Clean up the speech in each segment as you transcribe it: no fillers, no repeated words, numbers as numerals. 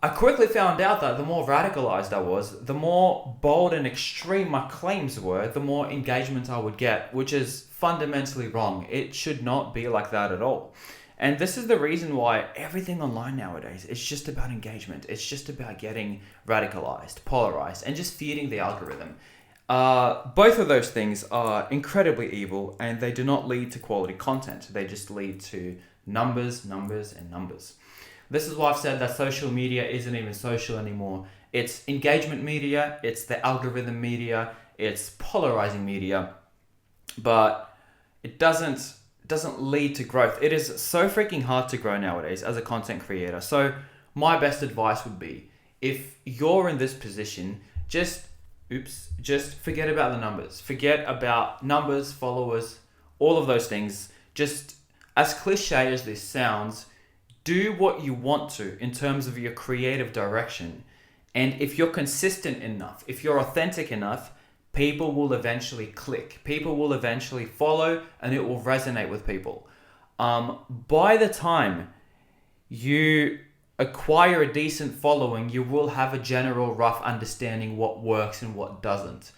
I quickly found out that the more radicalized I was, the more bold and extreme my claims were, the more engagement I would get, which is fundamentally wrong. It should not be like that at all. And this is the reason why everything online nowadays is just about engagement. It's just about getting radicalized, polarized, and just feeding the algorithm. Both of those things are incredibly evil, and they do not lead to quality content. They just lead to numbers, numbers, and numbers. This is why I've said that social media isn't even social anymore. It's engagement media, it's the algorithm media, it's polarizing media, but it doesn't lead to growth. It is so freaking hard to grow nowadays as a content creator. So my best advice would be, if you're in this position, just forget about the numbers. Forget about numbers, followers, all of those things. Just, as cliche as this sounds, do what you want to in terms of your creative direction. And if you're consistent enough, if you're authentic enough, people will eventually click. People will eventually follow, and it will resonate with people. By the time you acquire a decent following, you will have a general rough understanding what works and what doesn't.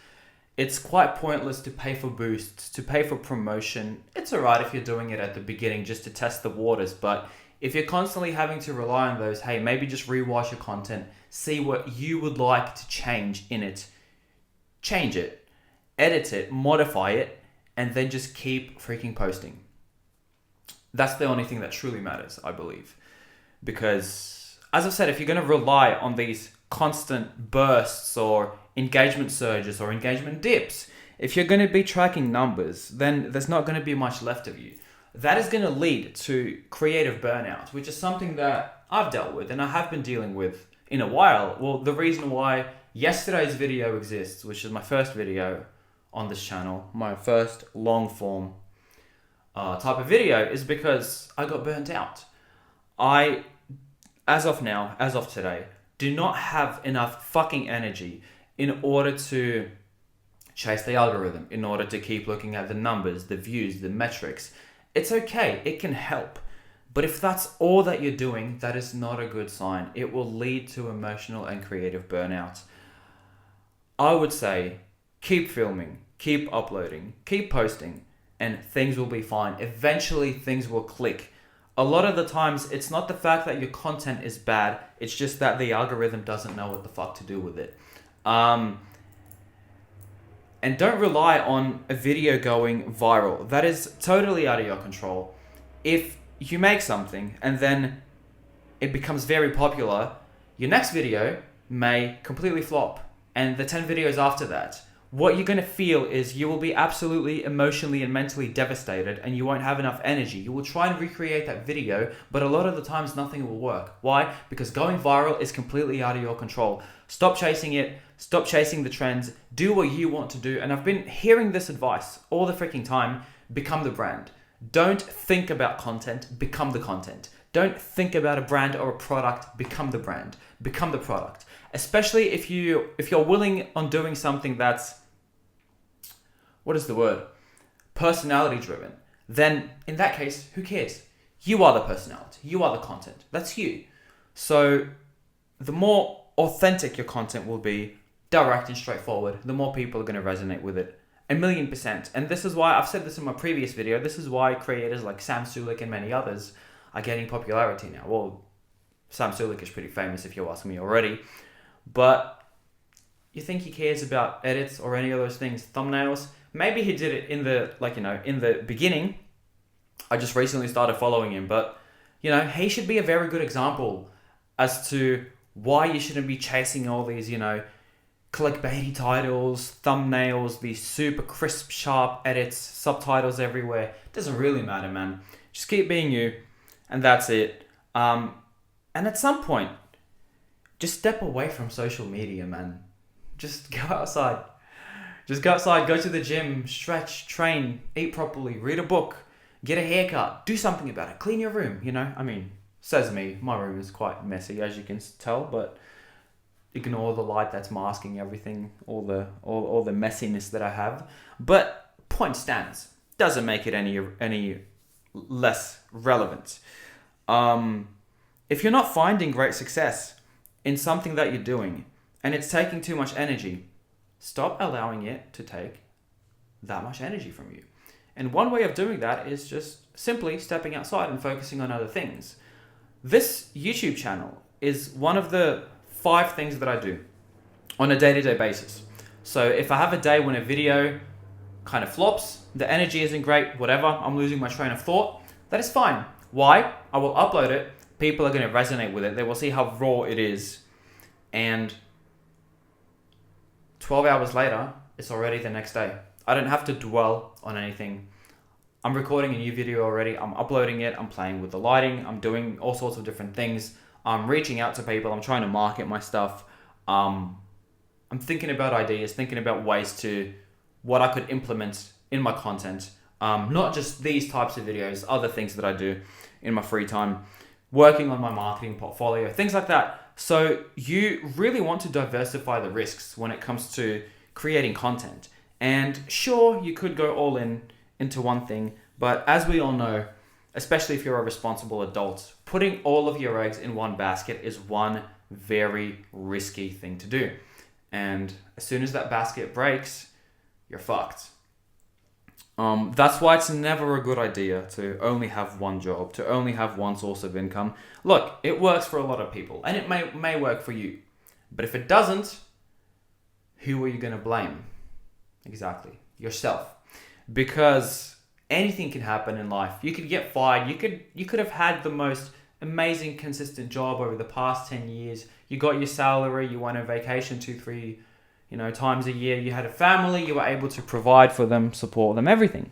It's quite pointless to pay for boosts, to pay for promotion. It's alright if you're doing it at the beginning just to test the waters, but if you're constantly having to rely on those, hey, maybe just rewatch your content, see what you would like to change in it, change it, edit it, modify it, and then just keep freaking posting. That's the only thing that truly matters, I believe. Because, as I've said, if you're going to rely on these constant bursts or engagement surges or engagement dips, if you're going to be tracking numbers, then there's not going to be much left of you. That is going to lead to creative burnout, which is something that I've dealt with and I have been dealing with in a while. Well, the reason why yesterday's video exists, which is my first video on this channel, my first long form type of video, is because I got burnt out. I, as of today, do not have enough fucking energy in order to chase the algorithm, in order to keep looking at the numbers, the views, the metrics. It's okay, it can help. But if that's all that you're doing, that is not a good sign. It will lead to emotional and creative burnout. I would say, keep filming, keep uploading, keep posting, and things will be fine. Eventually, things will click. A lot of the times, it's not the fact that your content is bad, it's just that the algorithm doesn't know what the fuck to do with it. And don't rely on a video going viral. That is totally out of your control. If you make something and then it becomes very popular, your next video may completely flop. And the 10 videos after that, what you're going to feel is you will be absolutely emotionally and mentally devastated, and you won't have enough energy. You will try and recreate that video, but a lot of the times nothing will work. Why? Because going viral is completely out of your control. Stop chasing it. Stop chasing the trends. Do what you want to do. And I've been hearing this advice all the freaking time. Become the brand. Don't think about content. Become the content. Don't think about a brand or a product. Become the brand. Become the product. Especially if you're willing on doing something that's, what is the word? Personality driven. Then in that case, who cares? You are the personality. You are the content. That's you. So the more authentic your content will be, direct and straightforward, the more people are going to resonate with it. 1,000,000%. And this is why, I've said this in my previous video, this is why creators like Sam Sulek and many others are getting popularity now. Well, Sam Sulek is pretty famous if you ask me already. But you think he cares about edits or any of those things? Thumbnails? Maybe he did it in the beginning. I just recently started following him, but he should be a very good example as to why you shouldn't be chasing all these, clickbaity titles, thumbnails, these super crisp, sharp edits, subtitles everywhere. It doesn't really matter, man. Just keep being you, and that's it. And at some point, just step away from social media, man. Just go outside. Just go outside, go to the gym, stretch, train, eat properly, read a book, get a haircut, do something about it, clean your room, says me, my room is quite messy, as you can tell, but ignore the light that's masking everything, all the messiness that I have. But point stands, doesn't make it any less relevant. If you're not finding great success in something that you're doing and it's taking too much energy, stop allowing it to take that much energy from you. And one way of doing that is just simply stepping outside and focusing on other things. This YouTube channel is one of the 5 things that I do on a day-to-day basis. So if I have a day when a video kind of flops, the energy isn't great, whatever, I'm losing my train of thought, that is fine. Why? I will upload it, people are going to resonate with it, they will see how raw it is, and 12 hours later, it's already the next day. I don't have to dwell on anything. I'm recording a new video already, I'm uploading it, I'm playing with the lighting, I'm doing all sorts of different things, I'm reaching out to people, I'm trying to market my stuff, I'm thinking about ideas, thinking about ways to what I could implement in my content. Not just these types of videos, other things that I do in my free time, working on my marketing portfolio, things like that. So you really want to diversify the risks when it comes to creating content. And sure, you could go all into one thing, but as we all know, especially if you're a responsible adult, putting all of your eggs in one basket is one very risky thing to do. And as soon as that basket breaks, you're fucked. That's why it's never a good idea to only have one job, to only have one source of income. Look, it works for a lot of people, and it may work for you. But if it doesn't, who are you going to blame? Exactly, yourself. Because anything can happen in life. You could get fired. You could have had the most amazing, consistent job over the past 10 years. You got your salary. You went on vacation 2-3 times a year. You had a family. You were able to provide for them, support them, everything,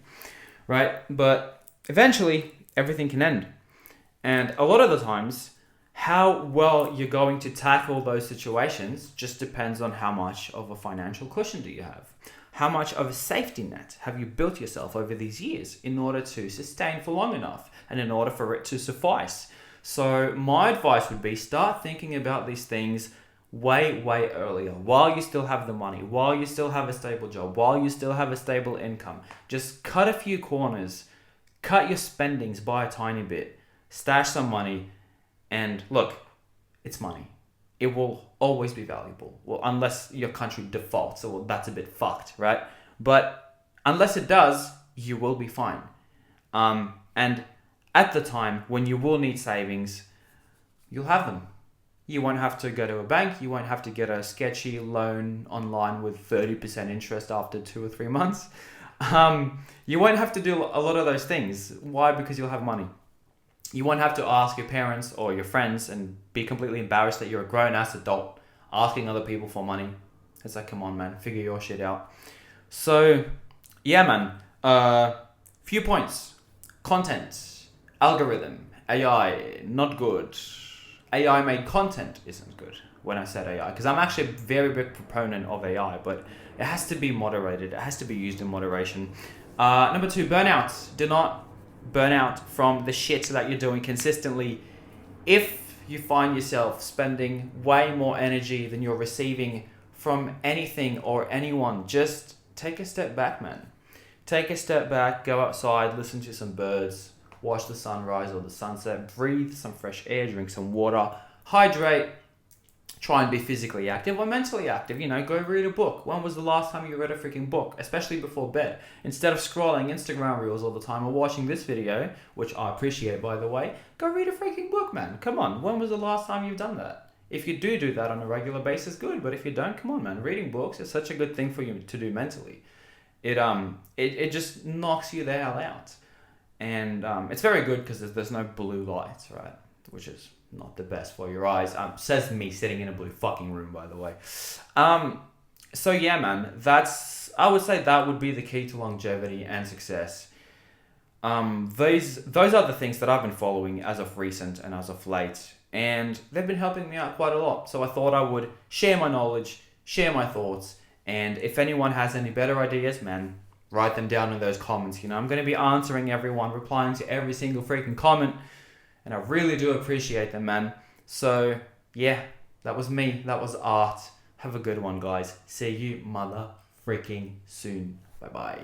right? But eventually, everything can end. And a lot of the times, how well you're going to tackle those situations just depends on how much of a financial cushion do you have. How much of a safety net have you built yourself over these years in order to sustain for long enough and in order for it to suffice? So my advice would be start thinking about these things way earlier, while you still have the money, while you still have a stable job, while you still have a stable income. Just cut a few corners, cut your spendings by a tiny bit, stash some money, and look, it's money. It will always be valuable. Well, unless your country defaults, so that's a bit fucked, right? But unless it does, you will be fine. And at the time when you will need savings, you'll have them. You won't have to go to a bank. You won't have to get a sketchy loan online with 30% interest after 2 or 3 months. You won't have to do a lot of those things. Why? Because you'll have money. You won't have to ask your parents or your friends and be completely embarrassed that you're a grown-ass adult asking other people for money. It's like, come on, man, figure your shit out. So, yeah, man. Few points. Content, algorithm, AI, not good. AI made content isn't good when I said AI, because I'm actually a very big proponent of AI, but it has to be moderated. It has to be used in moderation. Number 2, burnout. Do not burn out from the shit that you're doing consistently. If you find yourself spending way more energy than you're receiving from anything or anyone, just take a step back, man. Take a step back, go outside, listen to some birds, watch the sunrise or the sunset, breathe some fresh air, drink some water, hydrate, try and be physically active or mentally active. Go read a book. When was the last time you read a freaking book? Especially before bed. Instead of scrolling Instagram reels all the time or watching this video, which I appreciate, by the way, go read a freaking book, man. Come on. When was the last time you've done that? If you do that on a regular basis, good. But if you don't, come on, man. Reading books is such a good thing for you to do mentally. It just knocks you the hell out. And it's very good because there's no blue light, right? Which is not the best for your eyes. Says me sitting in a blue fucking room, by the way. So yeah, man, I would say that would be the key to longevity and success. Those are the things that I've been following as of recent and as of late, and they've been helping me out quite a lot. So I thought I would share my knowledge, share my thoughts, and if anyone has any better ideas, man, write them down in those comments. I'm going to be answering everyone, replying to every single freaking comment. And I really do appreciate them, man. So, yeah, that was me. That was Art. Have a good one, guys. See you mother freaking soon. Bye-bye.